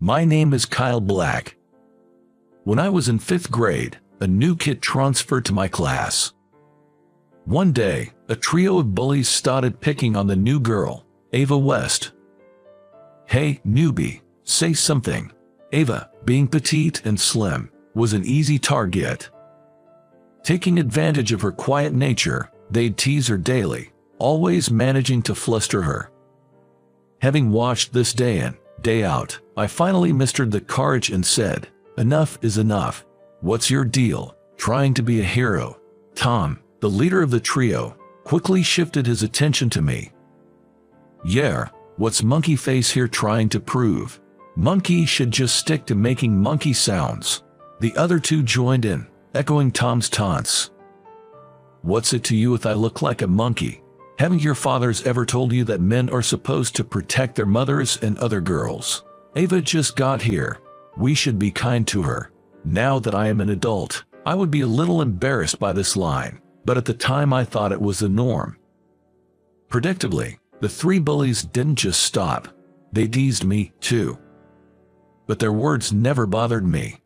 My name is Kyle Black. When I was in 5th grade, a new kid transferred to my class. One day, a trio of bullies started picking on the new girl, Ava West. "Hey, newbie, say something." Ava, being petite and slim, was an easy target. Taking advantage of her quiet nature, they'd tease her daily, always managing to fluster her. Having watched this day in, day out, I finally mustered the courage and said, "Enough is enough. What's your deal, trying to be a hero?" Tom, the leader of the trio, quickly shifted his attention to me. "Yeah, what's Monkey Face here trying to prove? Monkey should just stick to making monkey sounds." The other two joined in, echoing Tom's taunts. "What's it to you if I look like a monkey? Haven't your fathers ever told you that men are supposed to protect their mothers and other girls? Ava just got here. We should be kind to her." Now that I am an adult, I would be a little embarrassed by this line, but at the time I thought it was the norm. Predictably, the three bullies didn't just stop. They teased me, too. But their words never bothered me,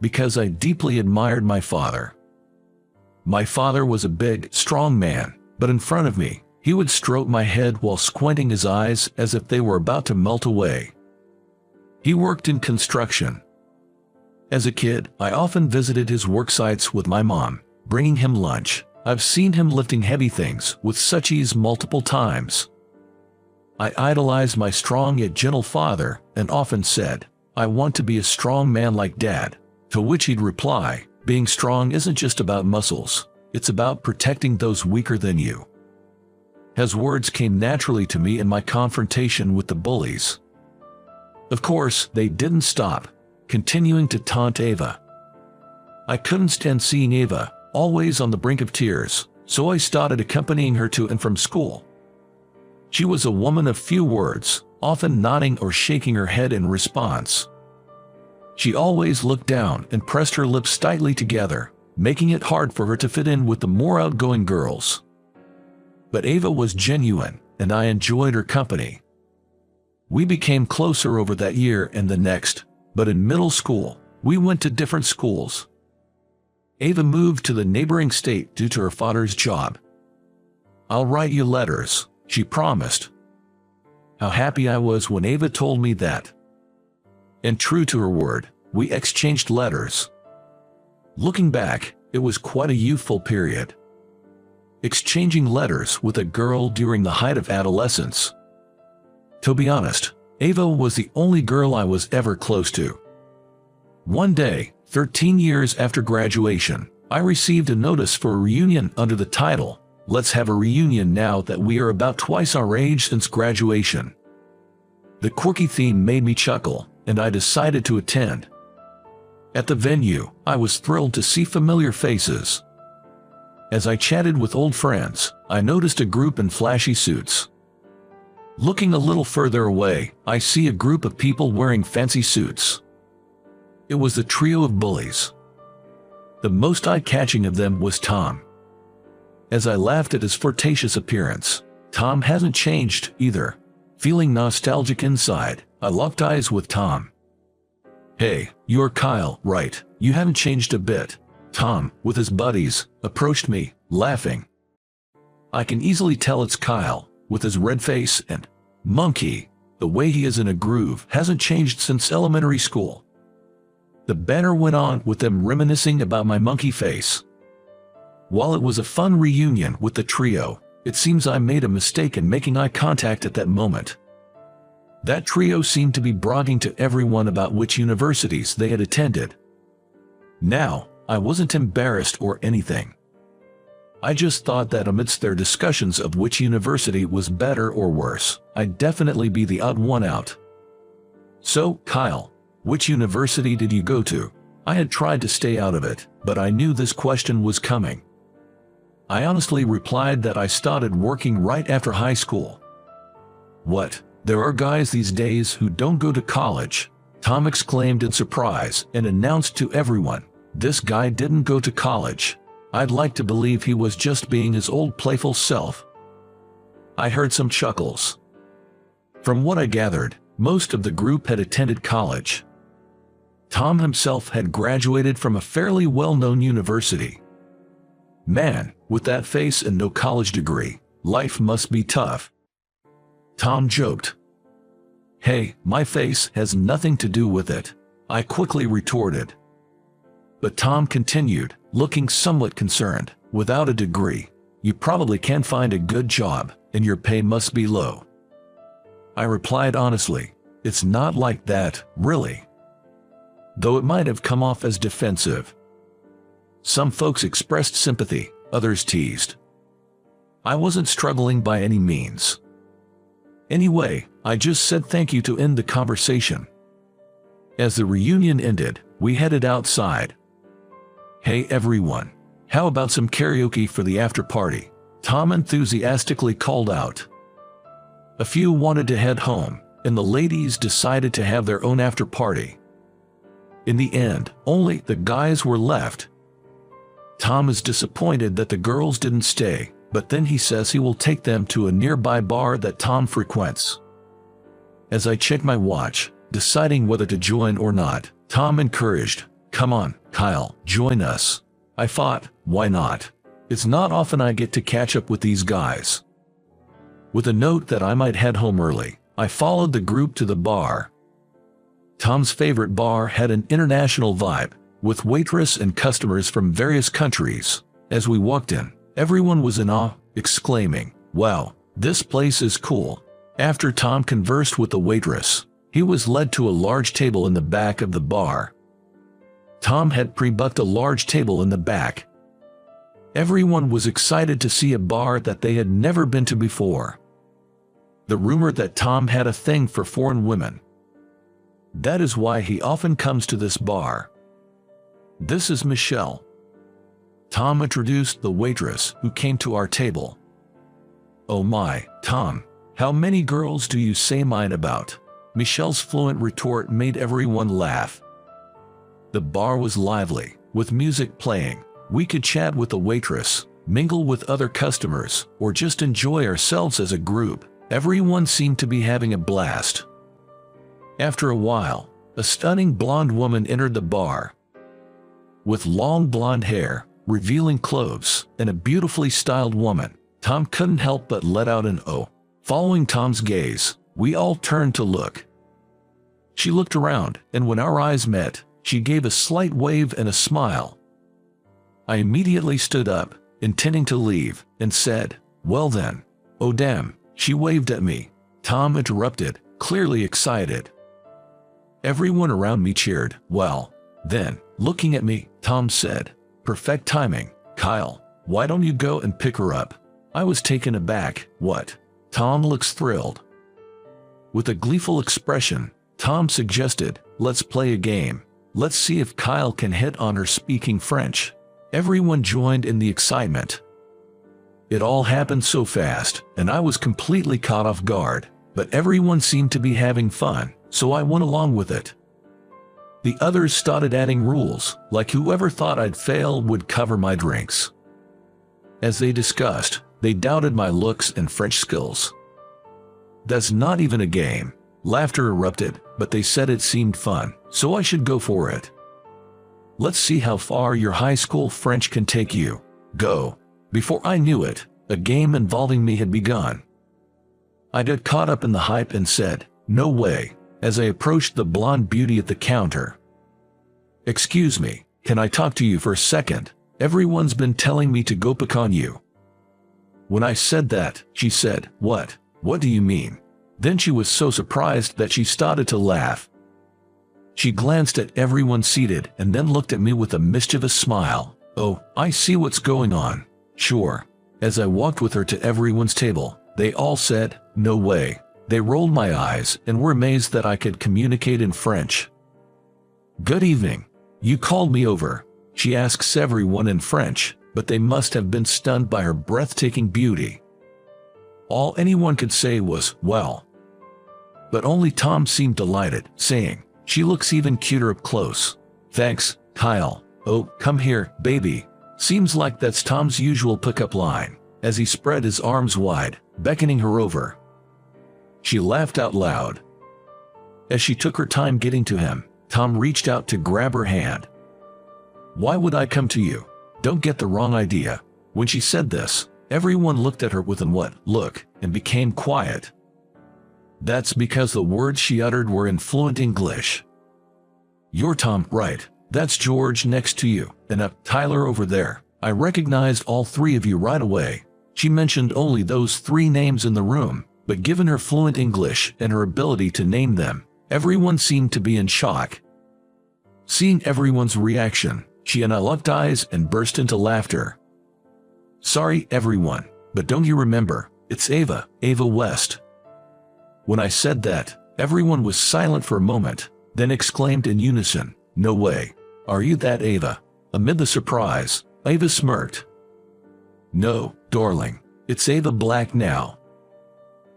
because I deeply admired my father. My father was a big, strong man, but in front of me, he would stroke my head while squinting his eyes as if they were about to melt away. He worked in construction. As a kid, I often visited his work sites with my mom, bringing him lunch. I've seen him lifting heavy things with such ease multiple times. I idolized my strong yet gentle father and often said, "I want to be a strong man like Dad." To which he'd reply, "Being strong isn't just about muscles, it's about protecting those weaker than you." His words came naturally to me in my confrontation with the bullies. Of course, they didn't stop, continuing to taunt Ava. I couldn't stand seeing Ava, always on the brink of tears, so I started accompanying her to and from school. She was a woman of few words, often nodding or shaking her head in response. She always looked down and pressed her lips tightly together, making it hard for her to fit in with the more outgoing girls. But Ava was genuine, and I enjoyed her company. We became closer over that year and the next, but in middle school, we went to different schools. Ava moved to the neighboring state due to her father's job. "I'll write you letters," she promised. How happy I was when Ava told me that. And true to her word, we exchanged letters. Looking back, it was quite a youthful period. Exchanging letters with a girl during the height of adolescence. To be honest, Ava was the only girl I was ever close to. One day, 13 years after graduation, I received a notice for a reunion under the title, "Let's have a reunion now that we are about twice our age since graduation." The quirky theme made me chuckle, and I decided to attend. At the venue, I was thrilled to see familiar faces. As I chatted with old friends, I noticed a group in flashy suits. Looking a little further away, I see a group of people wearing fancy suits. It was the trio of bullies. The most eye-catching of them was Tom. As I laughed at his flirtatious appearance, Tom hasn't changed either. Feeling nostalgic inside, I locked eyes with Tom. "Hey, you're Kyle, right? You haven't changed a bit." Tom, with his buddies, approached me, laughing. I can easily tell it's Kyle, with his red face and monkey. The way he is in a groove hasn't changed since elementary school. The banter went on with them reminiscing about my monkey face. While it was a fun reunion with the trio, it seems I made a mistake in making eye contact at that moment. That trio seemed to be bragging to everyone about which universities they had attended. Now, I wasn't embarrassed or anything. I just thought that amidst their discussions of which university was better or worse, I'd definitely be the odd one out. "So, Kyle, which university did you go to?" I had tried to stay out of it, but I knew this question was coming. I honestly replied that I started working right after high school. "What? There are guys these days who don't go to college?" Tom exclaimed in surprise and announced to everyone, "This guy didn't go to college." I'd like to believe he was just being his old playful self. I heard some chuckles. From what I gathered, Most of the group had attended college. Tom himself had graduated from a fairly well-known university. Man, with that face and no college degree, life must be tough. Tom joked. Hey, my face has nothing to do with it, I quickly retorted. But Tom continued, looking somewhat concerned. Without a degree, you probably can't find a good job, and your pay must be low. I replied honestly, it's not like that, really. Though it might have come off as defensive. Some folks expressed sympathy, others teased. I wasn't struggling by any means. Anyway, I just said thank you to end the conversation. As the reunion ended, we headed outside. Hey everyone, how about some karaoke for the after party? Tom enthusiastically called out. A few wanted to head home, and the ladies decided to have their own after party. In the end, only the guys were left. Tom is disappointed that the girls didn't stay, but then he says he will take them to a nearby bar that Tom frequents. As I check my watch, deciding whether to join or not, Tom encouraged, "Come on, Kyle, join us." I thought, why not? It's not often I get to catch up with these guys. With a note that I might head home early, I followed the group to the bar. Tom's favorite bar had an international vibe, with waitress and customers from various countries. As we walked in, everyone was in awe, exclaiming, "Wow, this place is cool." After Tom conversed with the waitress, he was led to a large table in the back of the bar. Tom had pre-booked a large table in the back. Everyone was excited to see a bar that they had never been to before. The rumor that Tom had a thing for foreign women. That is why he often comes to this bar. "This is Michelle." Tom introduced the waitress who came to our table. "Oh my, Tom, how many girls do you say mine about?" Michelle's fluent retort made everyone laugh. The bar was lively, with music playing. We could chat with the waitress, mingle with other customers, or just enjoy ourselves as a group. Everyone seemed to be having a blast. After a while, a stunning blonde woman entered the bar. With long blonde hair, revealing clothes, and a beautifully styled woman, Tom couldn't help but let out an "oh." Following Tom's gaze, we all turned to look. She looked around, and when our eyes met, she gave a slight wave and a smile. I immediately stood up, intending to leave, and said, "Well then." "Oh damn," she waved at me. Tom interrupted, clearly excited. Everyone around me cheered. "Well, then," looking at me, Tom said, "Perfect timing. Kyle, why don't you go and pick her up?" I was taken aback. "What?" Tom looks thrilled. With a gleeful expression, Tom suggested, "Let's play a game. Let's see if Kyle can hit on her speaking French." Everyone joined in the excitement. It all happened so fast, and I was completely caught off guard, but everyone seemed to be having fun, so I went along with it. The others started adding rules, like whoever thought I'd fail would cover my drinks. As they discussed, they doubted my looks and French skills. "That's not even a game." Laughter erupted, but they said it seemed fun, so I should go for it. "Let's see how far your high school French can take you. Go." Before I knew it, a game involving me had begun. I got caught up in the hype and said, "No way," as I approached the blonde beauty at the counter. "Excuse me, can I talk to you for a second? Everyone's been telling me to go pick on you." When I said that, she said, "What? What do you mean?" Then she was so surprised that she started to laugh. She glanced at everyone seated and then looked at me with a mischievous smile. "Oh, I see what's going on. Sure." As I walked with her to everyone's table, they all said, "No way." They rolled my eyes and were amazed that I could communicate in French. "Good evening. You called me over," she asks everyone in French, but they must have been stunned by her breathtaking beauty. All anyone could say was, "Well." But only Tom seemed delighted, saying, "She looks even cuter up close." "Thanks, Kyle." "Oh, come here, baby." Seems like that's Tom's usual pickup line, as he spread his arms wide, beckoning her over. She laughed out loud. As she took her time getting to him, Tom reached out to grab her hand. "Why would I come to you? Don't get the wrong idea." When she said this, everyone looked at her with an "what" look and became quiet. That's because the words she uttered were in fluent English. "You're Tom, right? That's George next to you, and Tyler over there. I recognized all three of you right away." She mentioned only those three names in the room, but given her fluent English and her ability to name them, everyone seemed to be in shock. Seeing everyone's reaction, she locked eyes and burst into laughter. "Sorry, everyone, but don't you remember? It's Ava West." When I said that, everyone was silent for a moment, then exclaimed in unison, "No way. Are you that Ava?" Amid the surprise, Ava smirked. "No, darling. It's Ava Black now."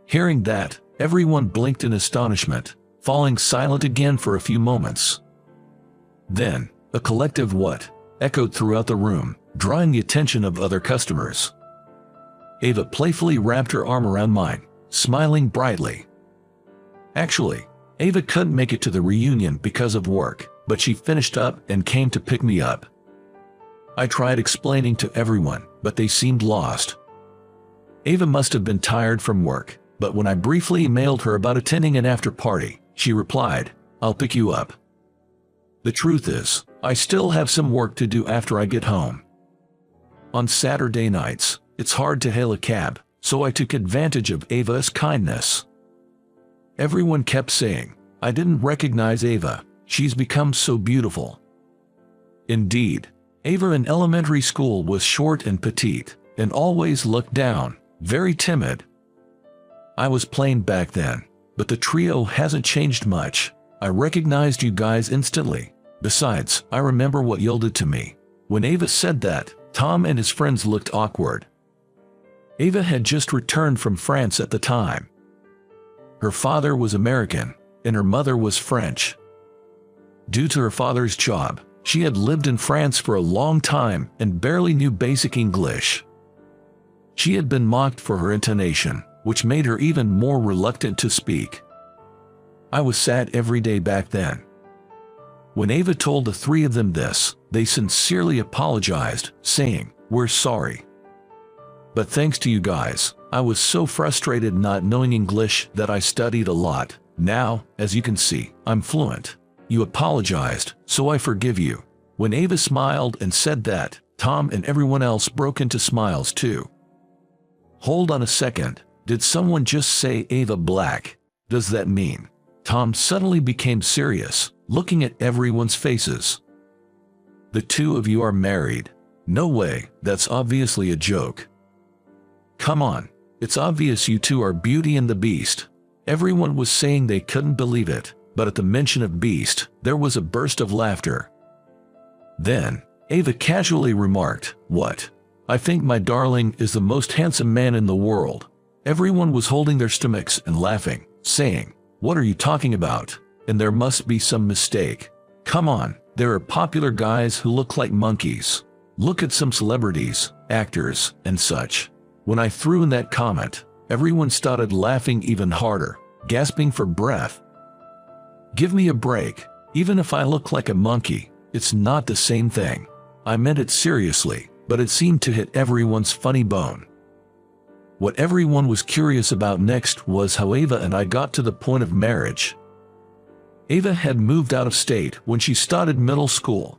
Hearing that, everyone blinked in astonishment, falling silent again for a few moments. Then, a collective "what" echoed throughout the room, drawing the attention of other customers. Ava playfully wrapped her arm around mine, smiling brightly. Actually, Ava couldn't make it to the reunion because of work, but she finished up and came to pick me up. I tried explaining to everyone, but they seemed lost. Ava must have been tired from work, but when I briefly emailed her about attending an after-party, she replied, "I'll pick you up." The truth is, I still have some work to do after I get home. On Saturday nights, it's hard to hail a cab, so I took advantage of Ava's kindness. Everyone kept saying, "I didn't recognize Ava, she's become so beautiful." Indeed, Ava in elementary school was short and petite, and always looked down, very timid. I was plain back then, but the trio hasn't changed much. I recognized you guys instantly. Besides, I remember what yielded to me. When Ava said that, Tom and his friends looked awkward. Ava had just returned from France at the time. Her father was American, and her mother was French. Due to her father's job, she had lived in France for a long time and barely knew basic English. She had been mocked for her intonation, which made her even more reluctant to speak. I was sad every day back then. When Ava told the three of them this, they sincerely apologized, saying, "We're sorry. But thanks to you guys, I was so frustrated not knowing English that I studied a lot. Now, as you can see, I'm fluent. You apologized, so I forgive you." When Ava smiled and said that, Tom and everyone else broke into smiles too. "Hold on a second, did someone just say Ava Black? Does that mean?" Tom suddenly became serious, looking at everyone's faces. "The two of you are married?" "No way, that's obviously a joke." "Come on, it's obvious you two are Beauty and the Beast." Everyone was saying they couldn't believe it, but at the mention of Beast, there was a burst of laughter. Then, Ava casually remarked, "What? I think my darling is the most handsome man in the world." Everyone was holding their stomachs and laughing, saying, "What are you talking about? And there must be some mistake. Come on, there are popular guys who look like monkeys. Look at some celebrities, actors, and such." When I threw in that comment, everyone started laughing even harder, gasping for breath. Give me a break. Even if I look like a monkey, it's not the same thing. I meant it seriously, but it seemed to hit everyone's funny bone. What everyone was curious about next was how Ava and I got to the point of marriage. Ava had moved out of state when she started middle school,